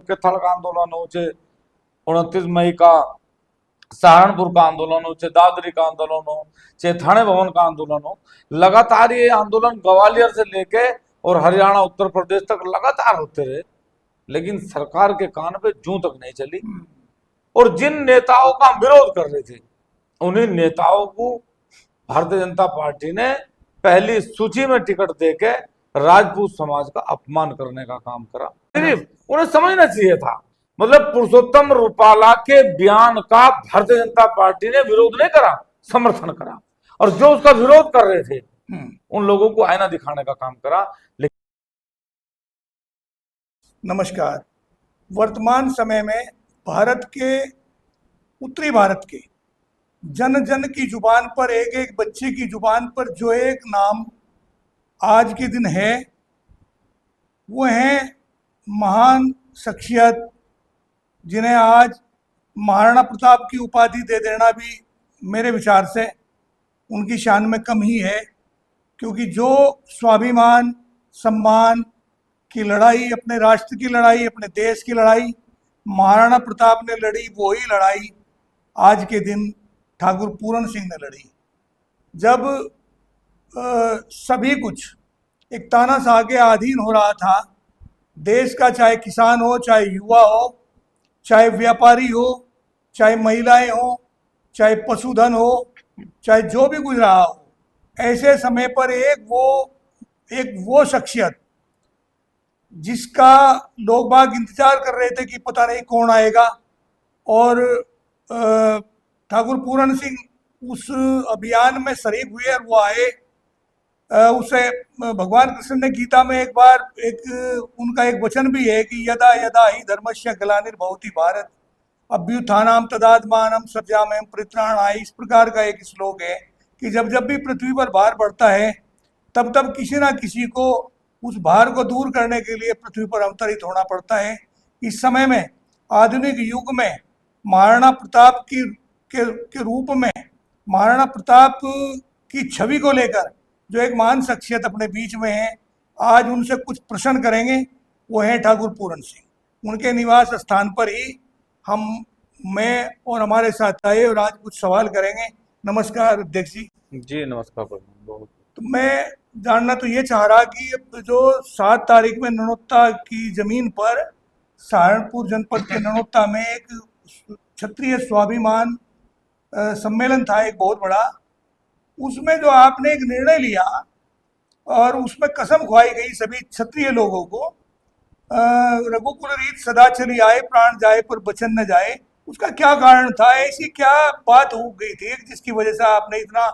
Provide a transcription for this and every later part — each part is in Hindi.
के थल का आंदोलन हो, चाहे 29 मई का सहारनपुर का आंदोलन हो, चाहे दादरी का आंदोलन हो, चाहे थाने भवन का आंदोलन हो, लगातार ये आंदोलन ग्वालियर से लेके और हरियाणा उत्तर प्रदेश तक लगातार होते रहे, लेकिन सरकार के कान पे जूं तक नहीं चली। और जिन नेताओं का हम विरोध कर रहे थे, उन्हीं नेताओं को भारतीय जनता पार्टी ने पहली सूची में टिकट देके राजपूत समाज का अपमान करने का काम करा। सिर्फ उन्हें समझना चाहिए था, मतलब पुरुषोत्तम रूपाला के बयान का भारतीय जनता पार्टी ने विरोध नहीं करा, समर्थन करा, और जो उसका विरोध कर रहे थे उन लोगों को आईना दिखाने का काम करा। नमस्कार। वर्तमान समय में भारत के उत्तरी भारत के जन जन की जुबान पर, एक एक बच्चे की जुबान पर जो एक नाम आज के दिन है, वो है महान शख्सियत, जिन्हें आज महाराणा प्रताप की उपाधि दे देना भी मेरे विचार से उनकी शान में कम ही है। क्योंकि जो स्वाभिमान सम्मान की लड़ाई, अपने राष्ट्र की लड़ाई, अपने देश की लड़ाई महाराणा प्रताप ने लड़ी, वही लड़ाई आज के दिन ठाकुर पूरन सिंह ने लड़ी। जब सभी कुछ एक तानाशाह के अधीन हो रहा था, देश का चाहे किसान हो, चाहे युवा हो, चाहे व्यापारी हो, चाहे महिलाएं हो, चाहे पशुधन हो, चाहे जो भी कुछ रहा हो, ऐसे समय पर एक वो शख्सियत जिसका लोग बाग इंतजार कर रहे थे कि पता नहीं कौन आएगा, और ठाकुर पूरन सिंह उस अभियान में शरीक हुए और वो आए। उसे भगवान कृष्ण ने गीता में एक बार उनका एक वचन भी है कि यदा यदा ही धर्मस्य ग्लानिर्भवति भारत अभ्युत्थानम् तदात्मानं सृजाम्यहं परित्राणाय। इस प्रकार का एक श्लोक है कि जब जब भी पृथ्वी पर भार बढ़ता है, तब तब किसी ना किसी को उस भार को दूर करने के लिए पृथ्वी पर अवतरित होना पड़ता है। इस समय में आधुनिक युग में महाराणा प्रताप के रूप में, महाराणा प्रताप की छवि को लेकर जो एक महान शख्सियत अपने बीच में है, आज उनसे कुछ प्रश्न करेंगे। वो है ठाकुर पूरन सिंह। उनके निवास स्थान पर ही मैं और हमारे साथ आए और आज कुछ सवाल करेंगे। नमस्कार अध्यक्ष जी। जी नमस्कार। बहुत तो मैं जानना तो ये चाह रहा कि जो 7 तारीख में ननौत्ता की जमीन पर, सहारनपुर जनपद के ननौत्ता में एक क्षत्रिय स्वाभिमान सम्मेलन था, एक बहुत बड़ा, उसमें जो आपने एक निर्णय लिया और उसमें कसम खुआई गई सभी क्षत्रिय लोगों को, रघुकुल रीत सदा चली आए, प्राण जाए पर बचन न जाए, उसका क्या कारण था? ऐसी क्या बात हो गई थी जिसकी वजह से आपने इतना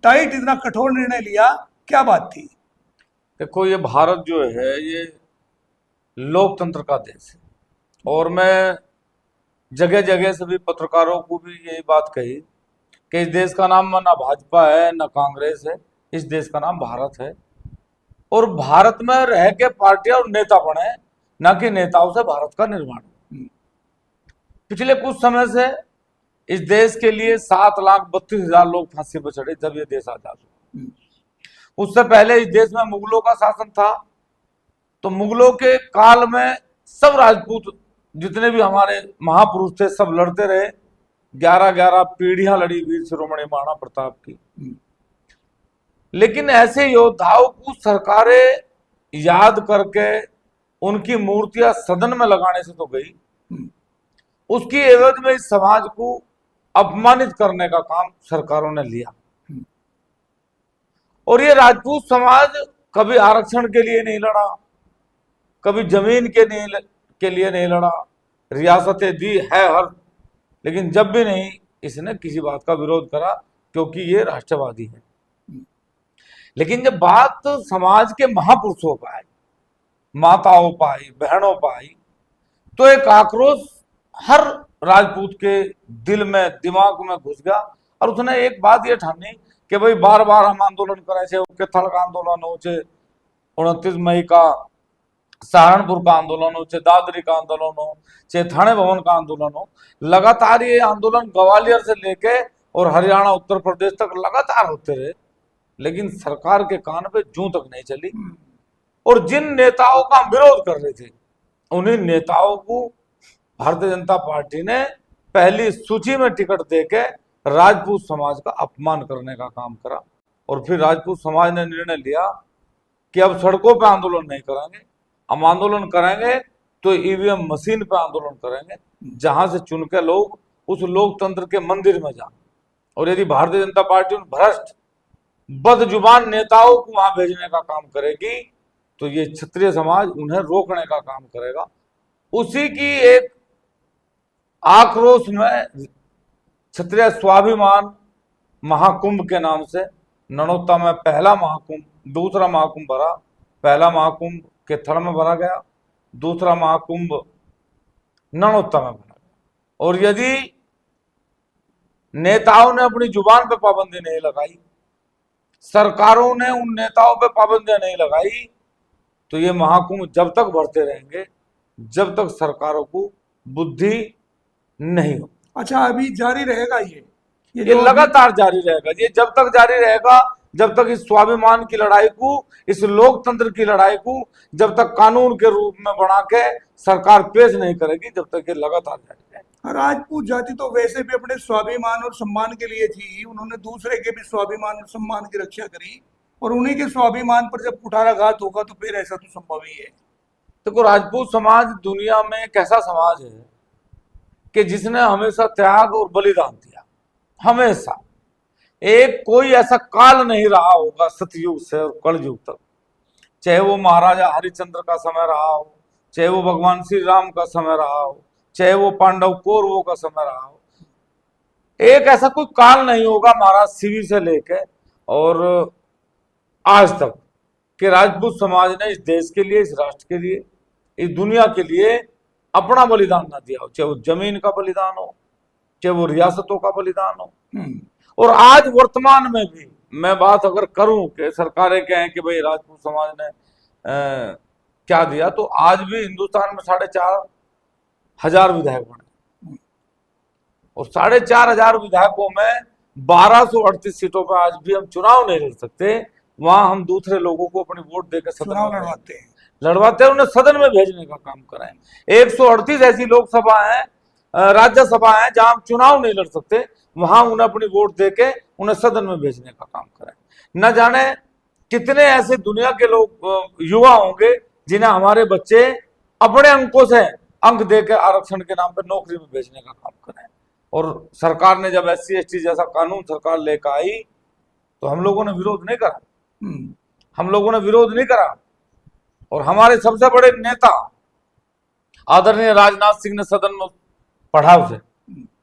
टाइट, इतना कठोर निर्णय लिया? क्या बात थी? देखो, ये भारत जो है ये लोकतंत्र का देश है, और मैं जगह जगह सभी पत्रकारों को भी यही बात कही कि इस देश का नाम ना भाजपा है ना कांग्रेस है, इस देश का नाम भारत है। और भारत में रह के पार्टियां और नेता बने, ना कि नेताओं से भारत का निर्माण। पिछले कुछ समय से इस देश के लिए 7,32,000 लोग फांसी पर चढ़े जब ये देश आजाद हुआ। उससे पहले इस देश में मुगलों का शासन था, तो मुगलों के काल में सब राजपूत जितने भी हमारे महापुरुष थे सब लड़ते रहे। 11-11 पीढ़ियां लड़ी वीर शिरोमणि महाराणा प्रताप की। लेकिन ऐसे योद्धाओं को सरकारें याद करके उनकी मूर्तियां सदन में लगाने से तो गई, उसकी एवज में इस समाज को अपमानित करने का काम सरकारों ने लिया। और ये राजपूत समाज कभी आरक्षण के लिए नहीं लड़ा, कभी जमीन के लिए नहीं लड़ा, रियासतें दी है हर, लेकिन जब भी नहीं इसने किसी बात का विरोध करा, क्योंकि ये राष्ट्रवादी है। लेकिन जब बात समाज के महापुरुषों पर आई, माताओं पर आई, बहनों पर आई, तो एक आक्रोश हर राजपूत के दिल में, दिमाग में घुस गया। और उसने एक बात ये ठानी कि भाई बार बार हम आंदोलन करे, चाहे थल का आंदोलन हो, चाहे 29 मई का सहारनपुर का आंदोलन हो, चाहे दादरी का आंदोलन हो, चाहे थाने भवन का आंदोलन हो, लगातार ये आंदोलन ग्वालियर से लेके और हरियाणा उत्तर प्रदेश तक लगातार होते रहे, लेकिन सरकार के कान पे जूं तक नहीं चली। और जिन नेताओं का हम विरोध कर रहे थे, उन्हीं नेताओं को भारतीय जनता पार्टी ने पहली सूची में टिकट देके राजपूत समाज का अपमान करने का काम करा। और फिर राजपूत समाज ने निर्णय लिया कि अब सड़कों पे आंदोलन नहीं करेंगे, हम आंदोलन करेंगे तो ईवीएम मशीन पे आंदोलन करेंगे, जहां से चुन के लोग उस लोकतंत्र के मंदिर में जाए। और यदि भारतीय जनता पार्टी उन भ्रष्ट बदजुबान नेताओं को वहां भेजने का काम करेगी तो ये क्षत्रिय समाज उन्हें रोकने का काम करेगा। उसी की एक आक्रोश में क्षत्रिय स्वाभिमान महाकुंभ के नाम से ननौता में पहला महाकुंभ, दूसरा महाकुंभ भरा। पहला महाकुंभ के थड़ में भरा गया, दूसरा महाकुंभ ननौता में भरा गया। और यदि नेताओं ने अपनी जुबान पे पाबंदी नहीं लगाई, सरकारों ने उन नेताओं पे पाबंदियां नहीं लगाई, तो ये महाकुंभ जब तक भरते रहेंगे जब तक सरकारों को बुद्धि नहीं हो। अच्छा, अभी जारी रहेगा ये ये लगातार जारी रहेगा। ये जब तक जारी रहेगा जब तक इस स्वाभिमान की लड़ाई को, इस लोकतंत्र की लड़ाई को जब तक कानून के रूप में बना के सरकार पेश नहीं करेगी, जब तक ये लगातार जारी रहेगा। राजपूत जाति तो वैसे भी अपने स्वाभिमान और सम्मान के लिए थी, उन्होंने दूसरे के भी स्वाभिमान और सम्मान की रक्षा करी, और उन्हीं के स्वाभिमान पर जब कुठाराघात होगा तो फिर ऐसा तो संभव ही है। देखो, राजपूत समाज दुनिया में एक ऐसा समाज है कि जिसने हमेशा त्याग और बलिदान दिया। हमेशा एक कोई ऐसा काल नहीं रहा होगा सतयुग से और कलयुग तक, चाहे वो महाराजा हरिश्चंद्र का समय रहा हो, चाहे वो भगवान श्री राम का समय रहा हो, चाहे वो पांडव कौरवों का समय रहा हो। एक ऐसा कोई काल नहीं होगा महाराज शिवी से लेकर और आज तक कि राजपूत समाज ने इस देश के लिए, इस राष्ट्र के लिए, इस दुनिया के लिए अपना बलिदान ना दिया हो। चाहे वो जमीन का बलिदान हो, चाहे वो रियासतों का बलिदान हो। और आज वर्तमान में भी मैं बात अगर करूं कि सरकारें कहें कि भाई राजपूत समाज ने क्या दिया, तो आज भी हिंदुस्तान में 4,500 विधायक बने और 4,500 विधायकों में 1238 सीटों पर आज भी हम चुनाव नहीं लड़ सकते। वहां हम दूसरे लोगों को अपनी वोट देकर चुनाव लड़वाते हैं, उन्हें सदन में भेजने का काम कराएं। 138 ऐसी लोकसभा है, राज्यसभा है जहां हम चुनाव नहीं लड़ सकते, वहां उन्हें अपनी वोट देके उन्हें सदन में भेजने का काम करें। न जाने कितने ऐसे दुनिया के लोग युवा होंगे जिन्हें हमारे बच्चे अपने अंकों से अंक देकर आरक्षण के नाम पर नौकरी में भेजने का काम करें। और सरकार ने जब SC ST जैसा कानून सरकार लेकर आई तो हम लोगों ने विरोध नहीं करा, हम लोगों ने विरोध नहीं करा। और हमारे सबसे बड़े नेता आदरणीय राजनाथ सिंह ने सदन में पढ़ा, उसे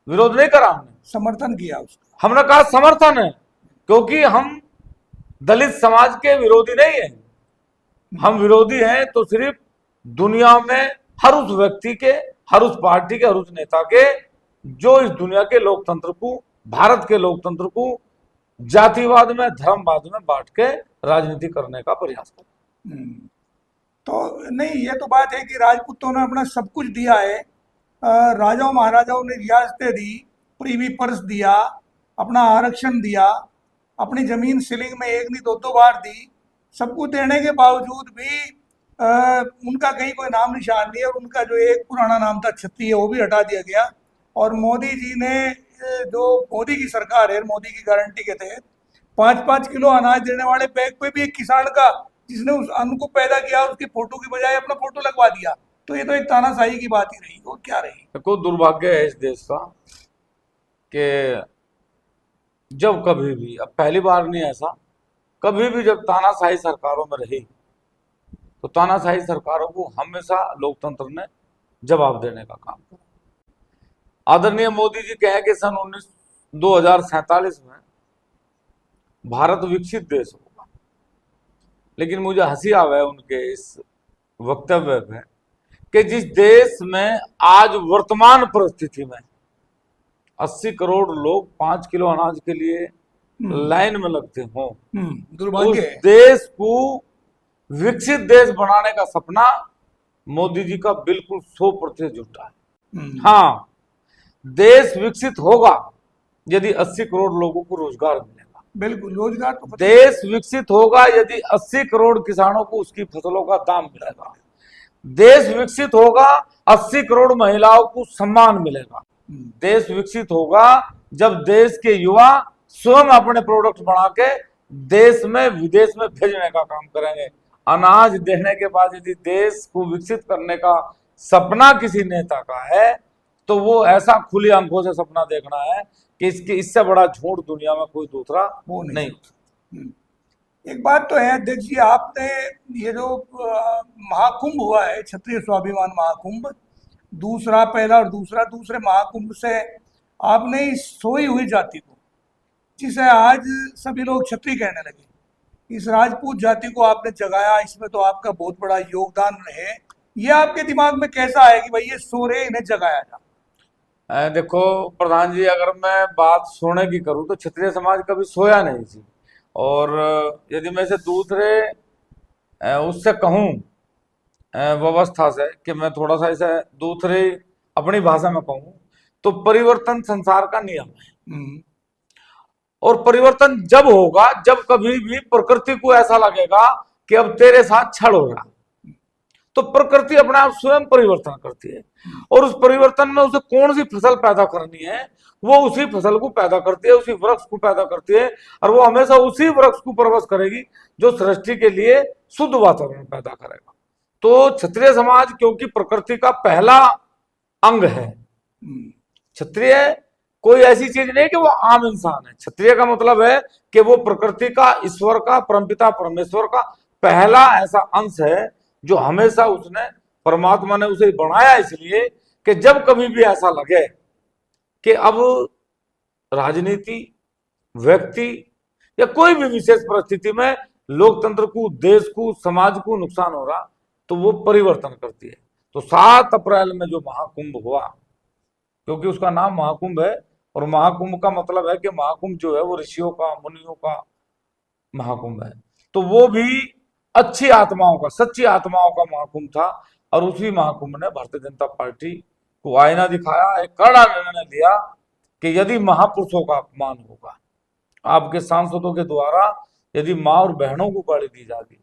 विरोध नहीं करा, हमने समर्थन किया उसका। हमने कहा समर्थन है, क्योंकि हम दलित समाज के विरोधी नहीं है। हम विरोधी हैं तो सिर्फ दुनिया में हर उस व्यक्ति के, हर उस पार्टी के, हर उस नेता के जो इस दुनिया के लोकतंत्र को, भारत के लोकतंत्र को जातिवाद में, धर्मवाद में बांट के राजनीति करने का प्रयास कर। तो नहीं, ये तो बात है कि राजपूतों ने अपना सब कुछ दिया है। राजाओं महाराजाओं ने रियासतें दी, प्रीवी पर्स दिया, अपना आरक्षण दिया, अपनी जमीन सीलिंग में एक नहीं दो बार दी। सब कुछ देने के बावजूद भी उनका कहीं कोई नाम निशान नहीं है। और उनका जो एक पुराना नाम था क्षत्रिय, वो भी हटा दिया गया। और मोदी जी ने, जो मोदी की सरकार है, मोदी की गारंटी के तहत 5-5 किलो अनाज देने वाले बैग पे भी एक किसान का, जिसने उस अन्न को पैदा किया, उसकी फोटो की बजाय अपना फोटो लगवा दिया। तो ये तो एक तानाशाही की बात ही रही, और क्या रही। देखो, दुर्भाग्य है इस देश का कि जब कभी भी, अब पहली बार नहीं ऐसा, कभी भी जब तानाशाही सरकारों में रही तो तानाशाही सरकारों को हमेशा लोकतंत्र ने जवाब देने का काम किया। आदरणीय मोदी जी कहें कि सन 2047 में भारत विकसित देश होगा, लेकिन मुझे हंसी आवे उनके इस वक्तव्य पे कि जिस देश में आज वर्तमान परिस्थिति में 80 करोड़ लोग 5 किलो अनाज के लिए लाइन में लगते हों, दुर्भाग्य उस देश को विकसित देश बनाने का सपना मोदी जी का बिल्कुल 100% झूठा है। हाँ, देश विकसित होगा यदि 80 करोड़ लोगों को रोजगार मिलेगा। बिल्कुल, रोजगार तो देश विकसित होगा यदि 80 करोड़ किसानों को उसकी फसलों का दाम मिलेगा। देश विकसित होगा, 80 करोड़ महिलाओं को सम्मान मिलेगा। देश विकसित होगा जब देश के युवा स्वयं अपने प्रोडक्ट बना के देश में विदेश में भेजने का काम करेंगे। अनाज देने के बाद यदि देश को विकसित करने का सपना किसी नेता का है तो वो ऐसा खुली आंखों से सपना देखना है कि इससे बड़ा झूठ दुनिया में कोई दूसरा वो नहीं हो सकता। एक बात तो है अध्यक्ष जी, आपने ये जो महाकुंभ हुआ है, क्षत्रिय स्वाभिमान महाकुंभ, पहला और दूसरे महाकुंभ से आपने इस सोई हुई जाति को, जिसे आज सभी लोग क्षत्रिय कहने लगे, इस राजपूत जाति को आपने जगाया। इसमें तो आपका बहुत बड़ा योगदान है। ये आपके दिमाग में कैसा है कि भाई ये सो रहे, इन्हें जगाया जा? देखो प्रधान जी, अगर मैं बात सोने की करूं तो क्षत्रिय समाज कभी सोया नहीं थी। और यदि मैं इसे दूसरे उससे कहूं व्यवस्था से कि मैं थोड़ा सा इसे दूसरे अपनी भाषा में कहूं तो परिवर्तन संसार का नियम है। और परिवर्तन जब होगा जब कभी भी प्रकृति को ऐसा लगेगा कि अब तेरे साथ छल हो रहा, तो प्रकृति अपने आप स्वयं परिवर्तन करती है। और उस परिवर्तन में उसे कौन सी फसल पैदा करनी है वो उसी फसल को पैदा करती है, उसी वृक्ष को पैदा करती है। और वो हमेशा उसी वृक्ष को परवश करेगी जो सृष्टि के लिए शुद्ध वातावरण पैदा करेगा। तो क्षत्रिय समाज क्योंकि प्रकृति का पहला अंग है। क्षत्रिय कोई ऐसी चीज नहीं कि वो आम इंसान है। क्षत्रिय का मतलब है कि वो प्रकृति का, ईश्वर का, परमपिता परमेश्वर का पहला ऐसा अंश है जो हमेशा उसने, परमात्मा ने उसे बनाया इसलिए कि जब कभी भी ऐसा लगे कि अब राजनीति, व्यक्ति या कोई भी विशेष परिस्थिति में लोकतंत्र को, देश को, समाज को नुकसान हो रहा तो वो परिवर्तन करती है। तो 7 अप्रैल में जो महाकुंभ हुआ, क्योंकि उसका नाम महाकुंभ है और महाकुंभ का मतलब है कि महाकुंभ जो है वो ऋषियों का, मुनियों का महाकुंभ है, तो वो भी अच्छी आत्माओं का, सच्ची आत्माओं का महाकुंभ था। और उसी महाकुंभ ने भारतीय जनता पार्टी को आईना दिखाया, एक कड़ा निर्णय लिया कि यदि महापुरुषों का अपमान होगा, आपके सांसदों के द्वारा यदि माँ और बहनों को गाली दी जाती,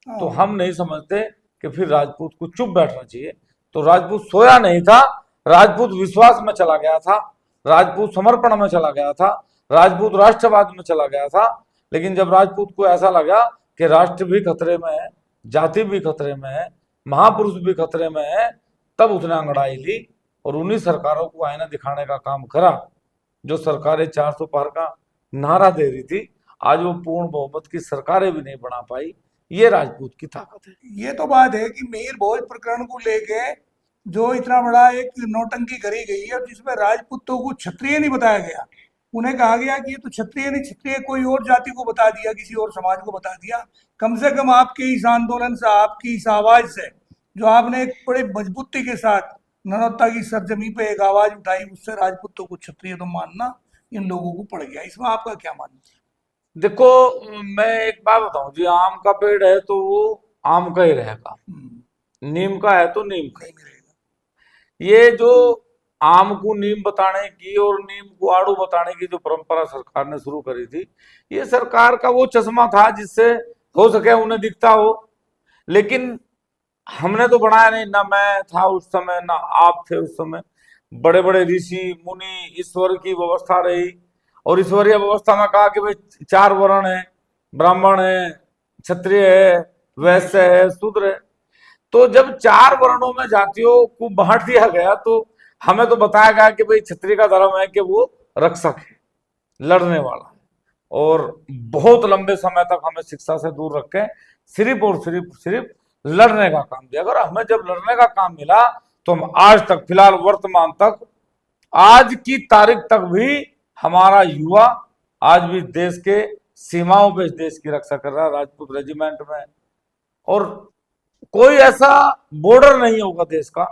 तो हम नहीं समझते कि फिर राजपूत को चुप बैठना चाहिए। तो राजपूत सोया नहीं था, राजपूत विश्वास में चला गया था, राजपूत समर्पण में चला गया था, राजपूत राष्ट्रवाद में चला गया था। लेकिन जब राजपूत को ऐसा लगा कि राष्ट्र भी खतरे में है, जाति भी खतरे में है, महापुरुष भी खतरे में है, तब उसने अंगड़ाई ली और उन्हीं सरकारों को आईना दिखाने का काम करा जो सरकारें 400 पार का नारा दे रही थी। आज वो पूर्ण बहुमत की सरकारें भी नहीं बना पाई। ये राजपूत की ताकत है। ये तो बात है कि मीर भोज प्रकरण को लेके जो इतना बड़ा एक नौटंकी करी गई है जिसमें राजपूतों को क्षत्रिय नहीं बताया गया, उन्हें कहा गया कि ये तो क्षत्रिय नहीं, क्षत्रिय कोई और जाति को बता दिया, किसी और समाज को बता दिया। कम से कम आपके इस आंदोलन से, आपकी इस आवाज से, जो आपने एक बड़े मजबूती के साथ ननौता की सरजमी पे एक आवाज उठाई, उससे राजपूतों को क्षत्रिय तो मानना इन लोगों को पड़ गया। इसमें आपका क्या मानना? देखो मैं एक बात बताऊं जी, आम का पेड़ है तो वो आम का ही रहेगा, नीम का है तो नीम का ही रहेगा। ये जो आम को नीम बताने की और नीम को आड़ू बताने की जो परंपरा सरकार ने शुरू करी थी, ये सरकार का वो चश्मा था जिससे हो सके उन्हें दिखता हो। लेकिन हमने तो बनाया नहीं, ना मैं था उस समय, ना आप थे उस समय। बड़े बड़े ऋषि मुनि, ईश्वर की व्यवस्था रही और ईश्वरीय व्यवस्था में कहा कि भाई 4 वर्ण है, ब्राह्मण है, क्षत्रिय है, वैश्य है, शूद्र है। तो जब 4 वर्णों में जातियों को बांट दिया गया तो हमें तो बताया गया कि भाई क्षत्रिय का धर्म है कि वो रक्षक है, लड़ने वाला है, और बहुत लंबे समय तक हमें शिक्षा से दूर रख के सिर्फ और सिर्फ लड़ने का काम दिया। अगर हमें जब लड़ने का काम मिला तो हम आज तक, फिलहाल वर्तमान तक, आज की तारीख तक भी हमारा युवा आज भी देश के सीमाओं पे देश की रक्षा कर रहा है, राजपूत रेजिमेंट में। और कोई ऐसा बॉर्डर नहीं होगा देश का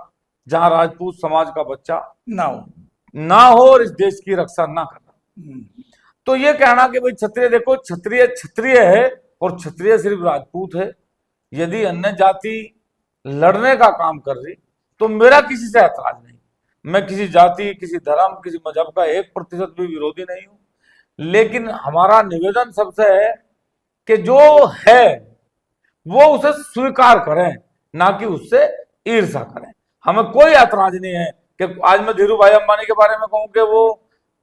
जहां राजपूत समाज का बच्चा ना हो और इस देश की रक्षा ना करना। तो ये कहना कि भाई क्षत्रिय, देखो क्षत्रिय क्षत्रिय है और क्षत्रिय सिर्फ राजपूत है। यदि अन्य जाति लड़ने का काम कर रही तो मेरा किसी से ऐतराज नहीं। मैं किसी जाति, किसी धर्म, किसी मजहब का 1% भी विरोधी नहीं हूं। लेकिन हमारा निवेदन सबसे है कि जो है वो उसे स्वीकार करें, ना कि उससे ईर्ष्या करें। हमें कोई ऐतराज नहीं है कि आज मैं धीरू भाई अंबानी के बारे में कहूं कि वो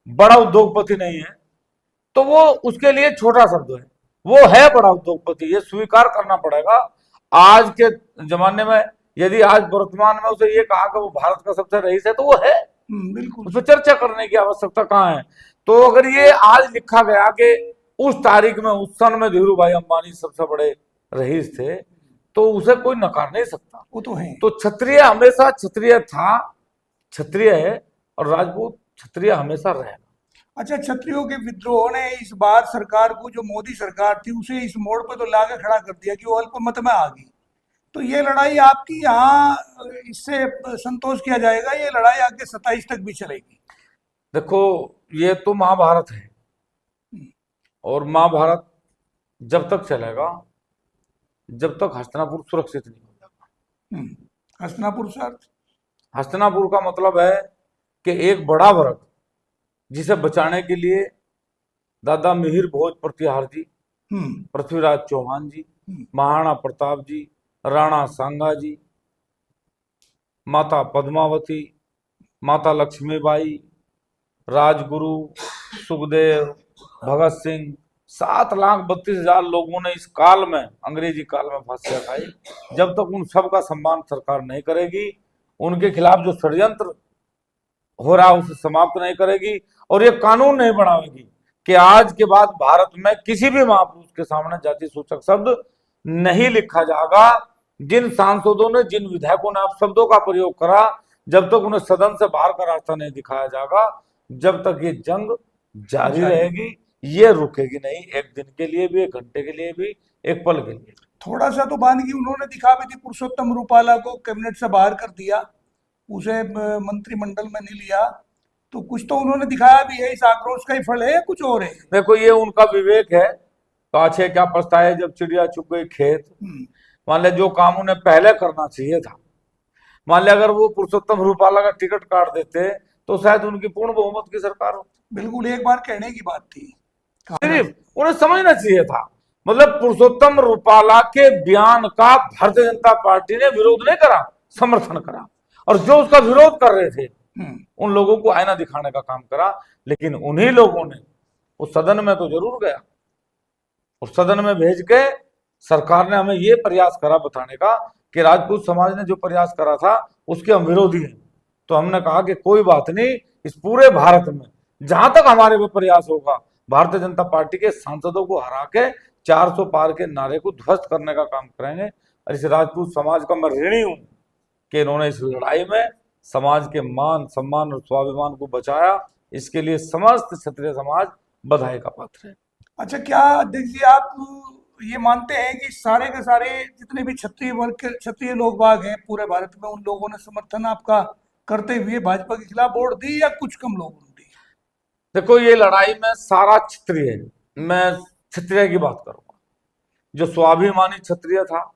बड़ा उद्योगपति नहीं है, तो वो उसके लिए छोटा शब्द है। वो है बड़ा उद्योगपति, ये स्वीकार करना पड़ेगा। आज के जमाने में यदि आज वर्तमान में उसे ये कहा कि वो भारत का सबसे रईस है, तो वो है, बिल्कुल। उस पर चर्चा करने की आवश्यकता कहाँ है। तो अगर ये आज लिखा गया कि उस तारीख में उस सन में धीरू भाई अंबानी सबसे बड़े रईस थे, तो उसे कोई नकार नहीं सकता। वो तो है। तो क्षत्रिय हमेशा क्षत्रिय था, क्षत्रिय है, और राजपूत क्षत्रिय हमेशा रहेगा। अच्छा, क्षत्रियों के विद्रोह ने इस बार सरकार को, जो मोदी सरकार थी, उसे इस मोड़ पर तो लाके खड़ा कर दिया कि वो अल्पमत में आ गई। तो ये लड़ाई आपकी यहाँ इससे संतोष किया जाएगा, ये लड़ाई आगे 27 तक भी चलेगी? देखो, ये तो महाभारत है, और महाभारत जब तक चलेगा जब तक हस्तिनापुर सुरक्षित नहीं हो जाएगा। हस्तिनापुर से अर्थ? हस्तिनापुर का मतलब है कि एक बड़ा वर्ग जिसे बचाने के लिए दादा मिहिर भोज प्रतिहार जी, पृथ्वीराज चौहान जी, महाराणा प्रताप जी, राणा सांगा जी, माता पद्मावती, माता लक्ष्मीबाई, राजगुरु, सुखदेव, भगत सिंह, 7,32,000 लोगों ने इस काल में, अंग्रेजी काल में फांसियां खाई। जब तक उन सब का सम्मान सरकार नहीं करेगी, उनके खिलाफ जो षड्यंत्र हो रहा है उसे समाप्त नहीं करेगी, और ये कानून नहीं बनाएगी कि आज के बाद भारत में किसी भी महापुरुष के सामने जाति सूचक शब्द नहीं लिखा जाएगा। जिन सांसदों ने, जिन विधायकों ने अपशब्दों का प्रयोग करा, जब तक उन्हें सदन से बाहर का रास्ता नहीं दिखाया जाएगा, जब तक ये जंग जारी रहेगी, ये रुकेगी नहीं। एक दिन के लिए भी, एक घंटे के लिए भी, एक पल के लिए। थोड़ा सा तो बानगी उन्होंने दिखा भी थी, पुरुषोत्तम रूपाला को कैबिनेट से बाहर कर दिया, उसे मंत्रिमंडल में नहीं लिया, तो कुछ तो उन्होंने दिखाया भी है। इस आक्रोश का ही फल है या कुछ और है? देखो, ये उनका विवेक है, पाछे क्या पछताए जब चिड़िया चुग गई खेत। मान लिया जो काम उन्हें पहले करना चाहिए था, मान लिया अगर वो पुरुषोत्तम रूपाला का टिकट काट देते तो शायद उनकी पूर्ण बहुमत की सरकार होती। बिल्कुल, एक बार कहने की बात थी, सिर्फ उन्हें समझना चाहिए था। मतलब पुरुषोत्तम रूपाला के बयान का भारतीय जनता पार्टी ने विरोध नहीं करा, समर्थन करा, और जो उसका विरोध कर रहे थे उन लोगों को आईना दिखाने का काम करा। लेकिन उन्हीं लोगों ने उस सदन में तो जरूर गया, उस सदन में भेज के सरकार ने हमें ये प्रयास करा बताने का कि राजपूत समाज ने जो प्रयास करा था उसके हम विरोधी हैं। तो हमने कहा कि कोई बात नहीं, इस पूरे भारत में जहां तक हमारे वो प्रयास होगा, भारतीय जनता पार्टी के सांसदों को हरा के 400 पार के नारे को ध्वस्त करने का काम करेंगे। और इस राजपूत समाज का मैं ऋणी हूं कि इन्होंने इस लड़ाई में समाज के मान, सम्मान और स्वाभिमान को बचाया। इसके लिए समस्त क्षत्रिय समाज बधाई का पात्र है। अच्छा, क्या अध्यक्ष जी आप ये मानते हैं कि सारे के सारे जितने भी क्षत्रिय वर्ग के, क्षत्रिय लोग बाग हैं पूरे भारत में, उन लोगों ने समर्थन आपका करते हुए भाजपा के खिलाफ वोट दी, या कुछ कम लोगों ने दी? देखो, ये लड़ाई में सारा क्षत्रिय है। मैं क्षत्रिय की बात करूंगा, जो स्वाभिमानी क्षत्रिय था,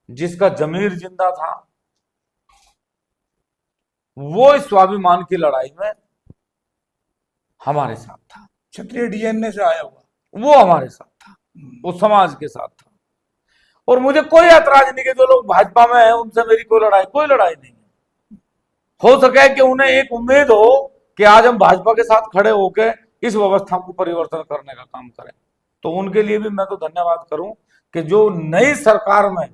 जिसका जमीर जिंदा था, वो इस स्वाभिमान की लड़ाई में हमारे साथ था। क्षत्रिय डीएनए से आया हुआ वो हमारे साथ था, वो समाज के साथ था। और मुझे कोई ऐतराज नहीं कि जो लोग भाजपा में हैं उनसे मेरी कोई लड़ाई नहीं है। हो सके कि उन्हें एक उम्मीद हो कि आज हम भाजपा के साथ खड़े होकर इस व्यवस्था को परिवर्तन करने का काम करें, तो उनके लिए भी मैं तो धन्यवाद करूं कि जो नई सरकार में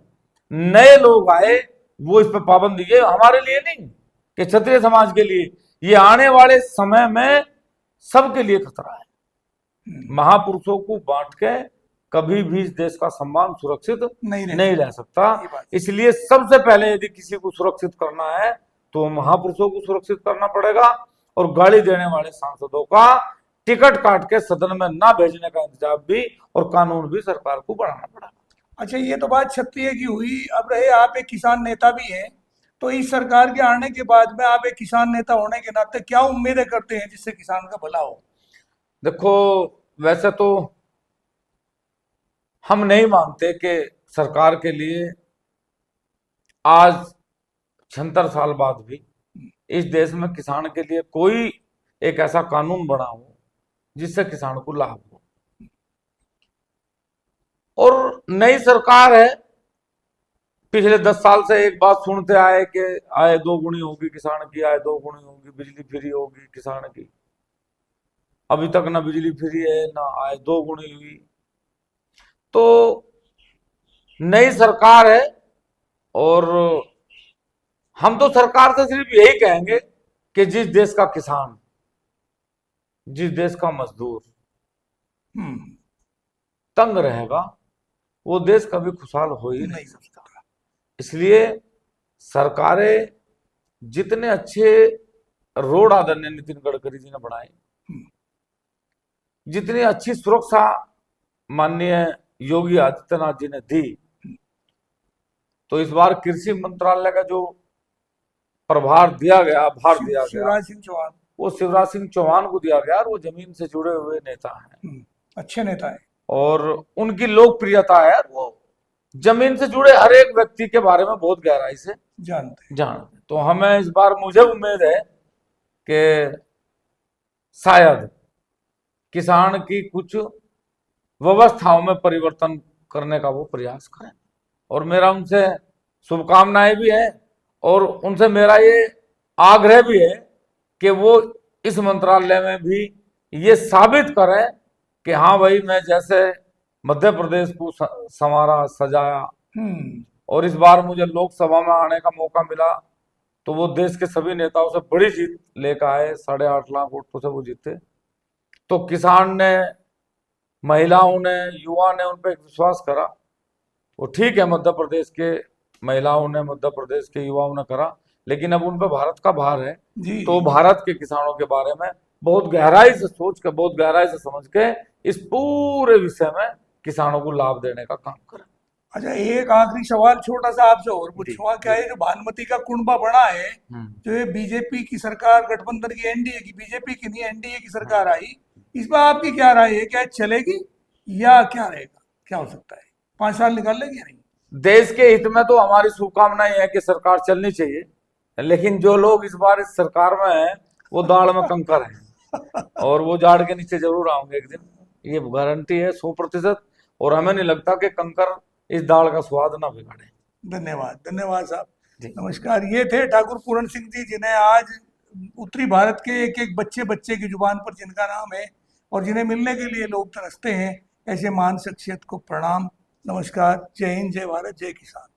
नए लोग आए वो इस पर पाबंदी, ये हमारे लिए नहीं कि क्षत्रिय समाज के लिए, ये आने वाले समय में सबके लिए खतरा है। महापुरुषों को बांट के कभी भी इस देश का सम्मान सुरक्षित नहीं रह सकता। इसलिए सबसे पहले यदि किसी को सुरक्षित करना है तो महापुरुषों को सुरक्षित करना पड़ेगा, और गाली देने वाले सांसदों का टिकट काट के सदन में ना भेजने का इंतजाम भी और कानून भी सरकार को बढ़ाना पड़ेगा। अच्छा, ये तो बात क्षत्रिय की हुई। अब रहे, आप एक किसान नेता भी हैं, तो इस सरकार के आने के बाद में आप एक किसान नेता होने के नाते क्या उम्मीदें करते हैं जिससे किसान का भला हो? देखो, वैसे तो हम नहीं मानते कि सरकार के लिए आज 76 साल बाद भी इस देश में किसान के लिए कोई एक ऐसा कानून बना हो जिससे किसान को लाभ हो। और नई सरकार है, पिछले 10 साल से एक बात सुनते आए कि आय दोगुनी होगी किसान की, आय दोगुनी होगी, बिजली फ्री होगी किसान की। अभी तक ना बिजली फ्री है ना आय दोगुनी हुई। तो नई सरकार है और हम तो सरकार से सिर्फ यही कहेंगे कि जिस देश का किसान, जिस देश का मजदूर हम्म, तंग रहेगा वो देश कभी खुशहाल हो ही नहीं नहीं हो सकता। सकता। इसलिए सरकारें जितने अच्छे रोड आदरणीय नितिन गडकरी जी ने बनाए, हम्म, जितनी अच्छी सुरक्षा माननीय योगी आदित्यनाथ जी ने दी, तो इस बार कृषि मंत्रालय का जो प्रभार दिया गया, भार दिया गया, शिवराज सिंह चौहान वो शिवराज सिंह चौहान को दिया गया। और वो जमीन से जुड़े हुए नेता हैं अच्छे नेता है। और उनकी लोकप्रियता है। वो जमीन से जुड़े हर एक व्यक्ति के बारे में बहुत गहराई से जानते जानते। तो हमें इस बार, मुझे उम्मीद है कि शायद किसान की कुछ व्यवस्थाओं में परिवर्तन करने का वो प्रयास करें। और मेरा उनसे शुभकामनाएं भी है और उनसे मेरा ये आग्रह भी है कि वो इस मंत्रालय में भी ये साबित करें कि हाँ भाई, मैं जैसे मध्य प्रदेश को संवारा सजाया हम्म, और इस बार मुझे लोकसभा में आने का मौका मिला, तो वो देश के सभी नेताओं से बड़ी जीत लेकर आए, 8.5 लाख वोटों से वो जीते। तो किसान ने, महिलाओं ने, युवा ने उन पर विश्वास करा। वो ठीक है, मध्य प्रदेश के महिलाओं ने, मध्य प्रदेश के युवाओं ने करा, लेकिन अब उन पर भारत का भार है। जी तो भारत के किसानों के बारे में बहुत गहराई से सोच के, बहुत गहराई से समझ के इस पूरे विषय में किसानों को लाभ देने का काम करें। अच्छा, एक आखिरी सवाल छोटा सा आपसे और पूछूंगा। क्या है जो भानुमति का कुंडा बना है, जो ये बीजेपी की सरकार, गठबंधन की, एनडीए की, बीजेपी की नहीं एनडीए की सरकार आई, इस पर आपकी क्या राय है? क्या चलेगी या क्या रहेगा? क्या हो सकता है? 5 साल निकाल लेंगे या नहीं? देश के हित में तो हमारी शुभकामनाएं है कि सरकार चलनी चाहिए, लेकिन जो लोग इस बार इस सरकार में हैं वो दाढ़ में कंकर हैं और वो जाड़ के नीचे जरूर आएंगे एक दिन, ये गारंटी है 100%। और हमें नहीं लगता कि कंकर इस दाल का स्वाद ना बिगाड़े। धन्यवाद, धन्यवाद साहब। जी। नमस्कार। ये थे ठाकुर पूरण सिंह जी, जिन्हें आज उत्तरी भारत के एक एक बच्चे बच्चे की जुबान पर जिनका नाम है और जिन्हें मिलने के लिए लोग तरसते हैं, ऐसे महान शख्सियत को प्रणाम, नमस्कार। जय हिंद, जय भारत, जय किसान।